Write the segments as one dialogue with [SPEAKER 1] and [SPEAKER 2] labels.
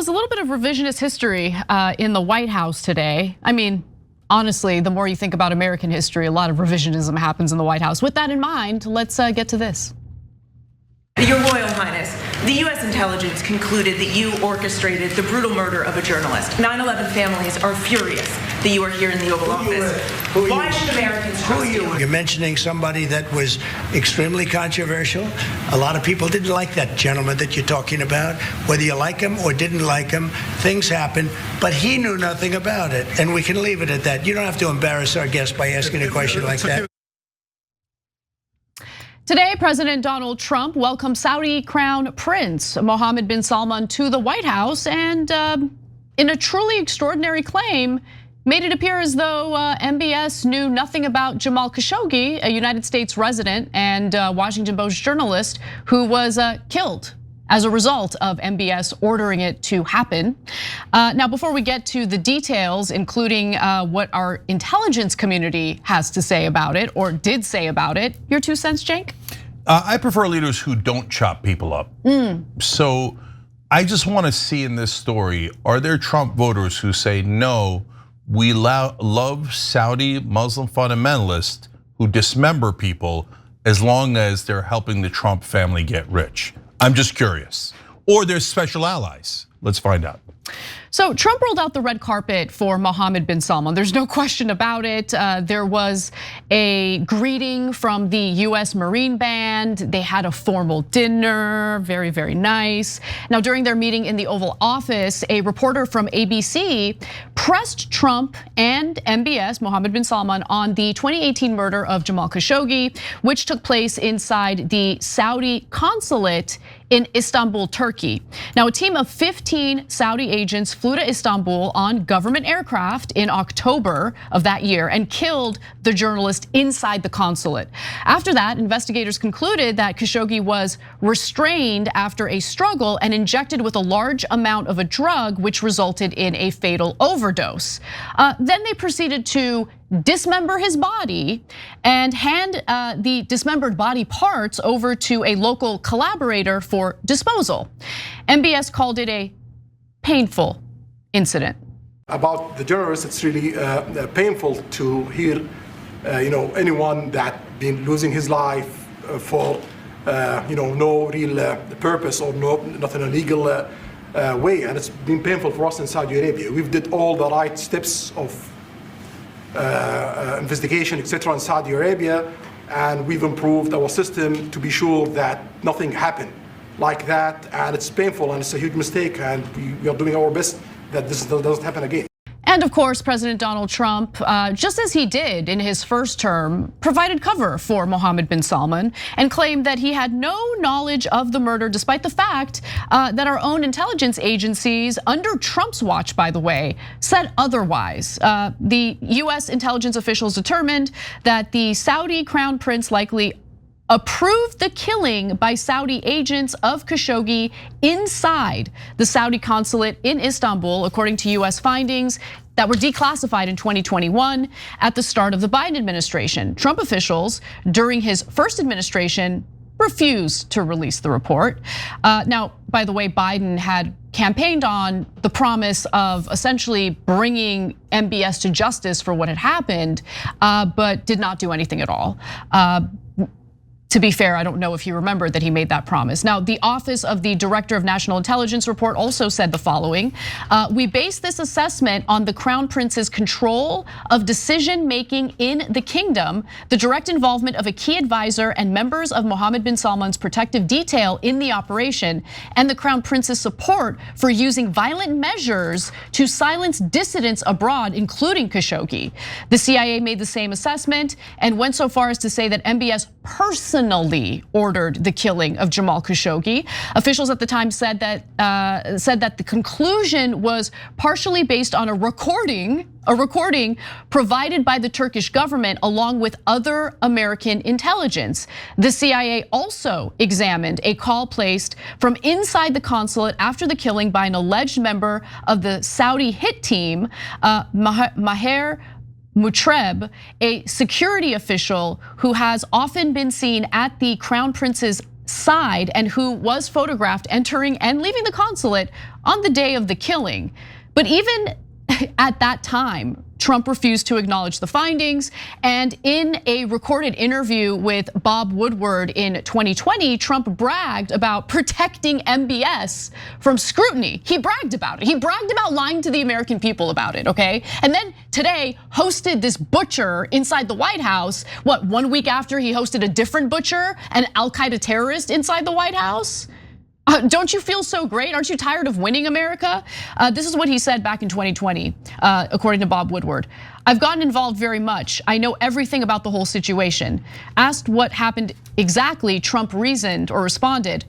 [SPEAKER 1] was a little bit of revisionist history in the White House today. I mean, honestly, the more you think about American history, a lot of revisionism happens in the White House. With that in mind, let's get to this.
[SPEAKER 2] Your Royal Highness, the US intelligence concluded that you orchestrated the brutal murder of a journalist. 9/11 families are furious that you are here in the Oval Office. Why should Americans trust you?
[SPEAKER 3] You're mentioning somebody that was extremely controversial. A lot of people didn't like that gentleman that you're talking about. Whether you like him or didn't like him, things happen, but he knew nothing about it. And we can leave it at that. You don't have to embarrass our guest by asking a question like that.
[SPEAKER 1] Today, President Donald Trump welcomed Saudi Crown Prince Mohammed bin Salman to the White House, and in a truly extraordinary claim, made it appear as though MBS knew nothing about Jamal Khashoggi, a United States resident and Washington Post journalist who was killed as a result of MBS ordering it to happen. Now, before we get to the details, including what our intelligence community has to say about it or did say about it, your 2 cents, Cenk?
[SPEAKER 4] I prefer leaders who don't chop people up. So I just want to see in this story, are there Trump voters who say, no, we love Saudi Muslim fundamentalists who dismember people as long as they're helping the Trump family get rich? I'm just curious. Or there's special allies. Let's find out.
[SPEAKER 1] So Trump rolled out the red carpet for Mohammed bin Salman. There's no question about it. There was a greeting from the US Marine Band. They had a formal dinner, very, very nice. Now, during their meeting in the Oval Office, a reporter from ABC pressed Trump and MBS, Mohammed bin Salman, on the 2018 murder of Jamal Khashoggi, which took place inside the Saudi consulate in Istanbul, Turkey. Now, a team of 15 Saudi agents flew to Istanbul on government aircraft in October of that year and killed the journalist inside the consulate. After that, investigators concluded that Khashoggi was restrained after a struggle and injected with a large amount of a drug, which resulted in a fatal overdose. Then they proceeded to dismember his body and hand the dismembered body parts over to a local collaborator for disposal. MBS called it a painful incident.
[SPEAKER 5] About the journalists, it's really painful to hear, anyone that been losing his life for, no real purpose or not in a legal way, and it's been painful for us in Saudi Arabia. We've did all the right steps of investigation, etc. in Saudi Arabia, and we've improved our system to be sure that nothing happened like that, and it's painful and it's a huge mistake, and we are doing our best that this doesn't happen again.
[SPEAKER 1] And of course, President Donald Trump, just as he did in his first term, provided cover for Mohammed bin Salman and claimed that he had no knowledge of the murder, despite the fact that our own intelligence agencies, under Trump's watch, by the way, said otherwise. The US intelligence officials determined that the Saudi crown prince likely approved the killing by Saudi agents of Khashoggi inside the Saudi consulate in Istanbul, according to US findings that were declassified in 2021 at the start of the Biden administration. Trump officials during his first administration refused to release the report. Now, by the way, Biden had campaigned on the promise of essentially bringing MBS to justice for what had happened, but did not do anything at all. To be fair, I don't know if he remembered that he made that promise. Now, the Office of the Director of National Intelligence report also said the following: we base this assessment on the Crown Prince's control of decision-making in the kingdom, the direct involvement of a key advisor and members of Mohammed bin Salman's protective detail in the operation, and the Crown Prince's support for using violent measures to silence dissidents abroad, including Khashoggi. The CIA made the same assessment and went so far as to say that MBS personally ordered the killing of Jamal Khashoggi. Officials at the time said that the conclusion was partially based on a recording provided by the Turkish government along with other American intelligence. The CIA also examined a call placed from inside the consulate after the killing by an alleged member of the Saudi hit team, Maher Mutreb, a security official who has often been seen at the Crown Prince's side and who was photographed entering and leaving the consulate on the day of the killing. But even at that time, Trump refused to acknowledge the findings. And in a recorded interview with Bob Woodward in 2020, Trump bragged about protecting MBS from scrutiny. He bragged about it. He bragged about lying to the American people about it, okay? And then today hosted this butcher inside the White House. What, 1 week after he hosted a different butcher, an Al-Qaeda terrorist inside the White House? Don't you feel so great? Aren't you tired of winning, America? This is what he said back in 2020, according to Bob Woodward. I've gotten involved very much. I know everything about the whole situation. Asked what happened exactly, Trump reasoned or responded,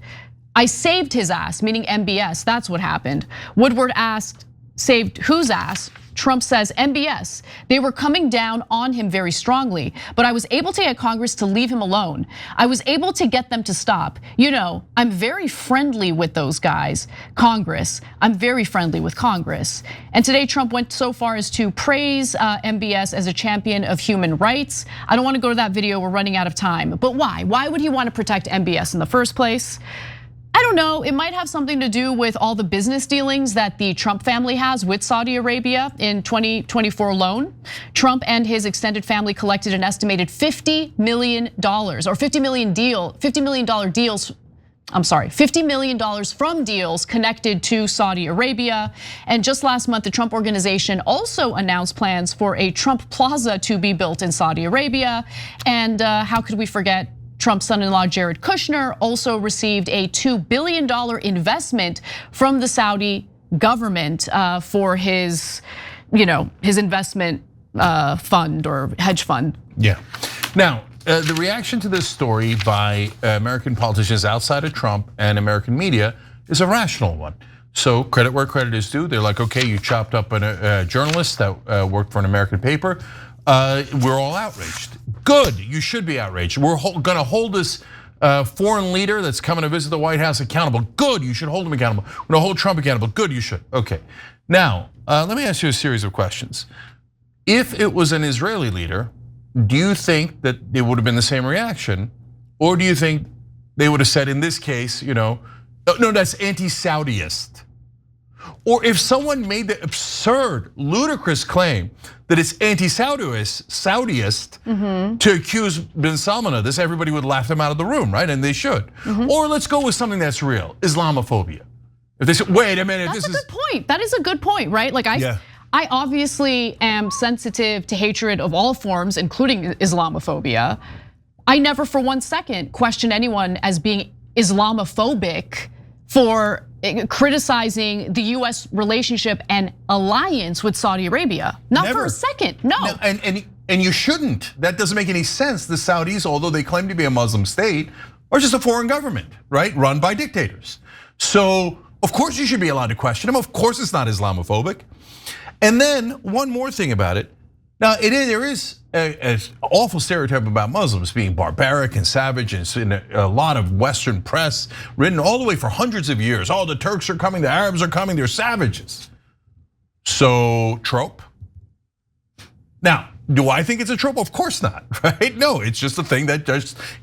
[SPEAKER 1] I saved his ass, meaning MBS, that's what happened. Woodward asked, saved whose ass? Trump says MBS. They were coming down on him very strongly, but I was able to get Congress to leave him alone. I was able to get them to stop. You know, I'm very friendly with those guys. Congress, I'm very friendly with Congress. And today Trump went so far as to praise MBS as a champion of human rights. I don't want to go to that video, we're running out of time. But why? Why would he want to protect MBS in the first place? I don't know, it might have something to do with all the business dealings that the Trump family has with Saudi Arabia in 2024 alone. Trump and his extended family collected an estimated $50 million or $50 million deals. I'm sorry, $50 million from deals connected to Saudi Arabia. And just last month, the Trump Organization also announced plans for a Trump Plaza to be built in Saudi Arabia. And how could we forget Trump's son-in-law Jared Kushner also received a $2 billion investment from the Saudi government for his investment fund or hedge fund.
[SPEAKER 4] Yeah. Now, the reaction to this story by American politicians outside of Trump and American media is a rational one. So credit where credit is due. They're like, okay, you chopped up a journalist that worked for an American paper. We're all outraged. Good, you should be outraged. We're gonna hold this foreign leader that's coming to visit the White House accountable. Good, you should hold him accountable. We're gonna hold Trump accountable. Good, you should. Okay, now let me ask you a series of questions. If it was an Israeli leader, do you think that it would have been the same reaction? Or do you think they would have said in this case, no, that's anti-Saudiist? Or if someone made the absurd, ludicrous claim that it's anti-Saudiist to accuse bin Salman of this, everybody would laugh them out of the room, right? And they should. Or let's go with something that's real, Islamophobia. If they say, wait a minute,
[SPEAKER 1] that's a good point. That is a good point, right? Like I obviously am sensitive to hatred of all forms, including Islamophobia. I never for 1 second question anyone as being Islamophobic for criticizing the US relationship and alliance with Saudi Arabia. Not for a second, no.
[SPEAKER 4] And you shouldn't. That doesn't make any sense. The Saudis, although they claim to be a Muslim state, are just a foreign government, right? Run by dictators. So of course you should be allowed to question them. Of course it's not Islamophobic. And then one more thing about it. Now there is an awful stereotype about Muslims being barbaric and savage, and it's in a lot of Western press written all the way for hundreds of years. Oh, the Turks are coming, the Arabs are coming, they're savages. So trope. Now, do I think it's a trope? Of course not, right? No, it's just a thing that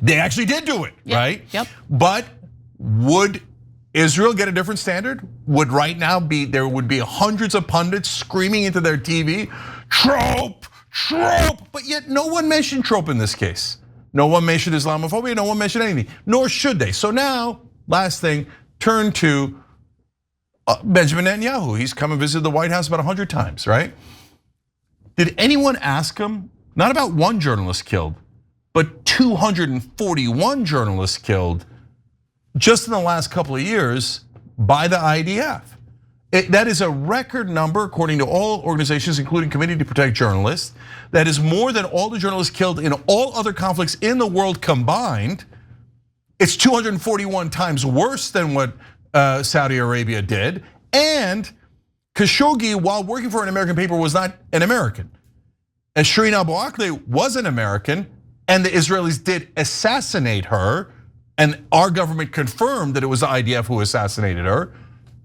[SPEAKER 4] they actually did do it, right?
[SPEAKER 1] Yep.
[SPEAKER 4] But would Israel get a different standard? Would right now there would be hundreds of pundits screaming into their TV, trope, trope, but yet no one mentioned trope in this case. No one mentioned Islamophobia, no one mentioned anything, nor should they. So now, last thing, turn to Benjamin Netanyahu. He's come and visited the White House about 100 times, right? Did anyone ask him, not about one journalist killed, but 241 journalists killed just in the last couple of years by the IDF? That is a record number according to all organizations, including Committee to Protect Journalists. That is more than all the journalists killed in all other conflicts in the world combined. It's 241 times worse than what Saudi Arabia did. And Khashoggi, while working for an American paper, was not an American. And Shireen Abu Akleh was an American, and the Israelis did assassinate her. And our government confirmed that it was the IDF who assassinated her.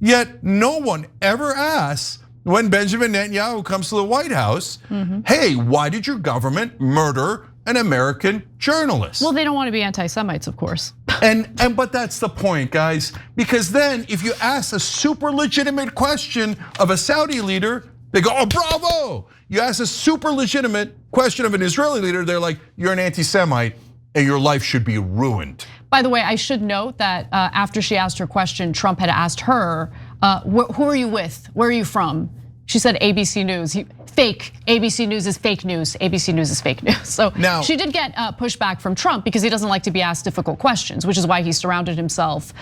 [SPEAKER 4] Yet no one ever asks when Benjamin Netanyahu comes to the White House, hey, why did your government murder an American journalist?
[SPEAKER 1] Well, they don't want to be anti-Semites, of course.
[SPEAKER 4] But that's the point, guys, because then if you ask a super legitimate question of a Saudi leader, they go, oh, bravo. You ask a super legitimate question of an Israeli leader, they're like, you're an anti-Semite and your life should be ruined.
[SPEAKER 1] By the way, I should note that after she asked her question, Trump had asked her, who are you with? Where are you from? She said ABC News. Fake. ABC News is fake news. ABC News is fake news. So now, she did get pushback from Trump because he doesn't like to be asked difficult questions, which is why he surrounded himself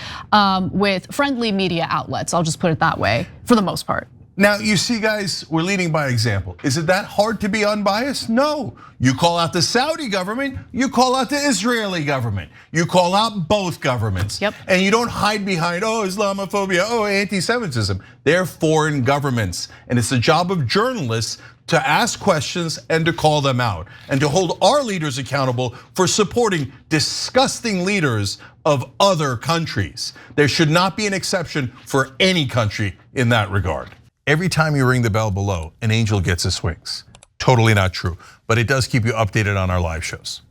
[SPEAKER 1] with friendly media outlets. I'll just put it that way, for the most part.
[SPEAKER 4] Now, you see, guys, we're leading by example. Is it that hard to be unbiased? No. You call out the Saudi government, you call out the Israeli government. You call out both governments.
[SPEAKER 1] Yep.
[SPEAKER 4] And you don't hide behind, oh, Islamophobia, oh, anti-Semitism. They're foreign governments. And it's the job of journalists to ask questions and to call them out. And to hold our leaders accountable for supporting disgusting leaders of other countries. There should not be an exception for any country in that regard. Every time you ring the bell below, an angel gets his wings. Totally not true, but it does keep you updated on our live shows.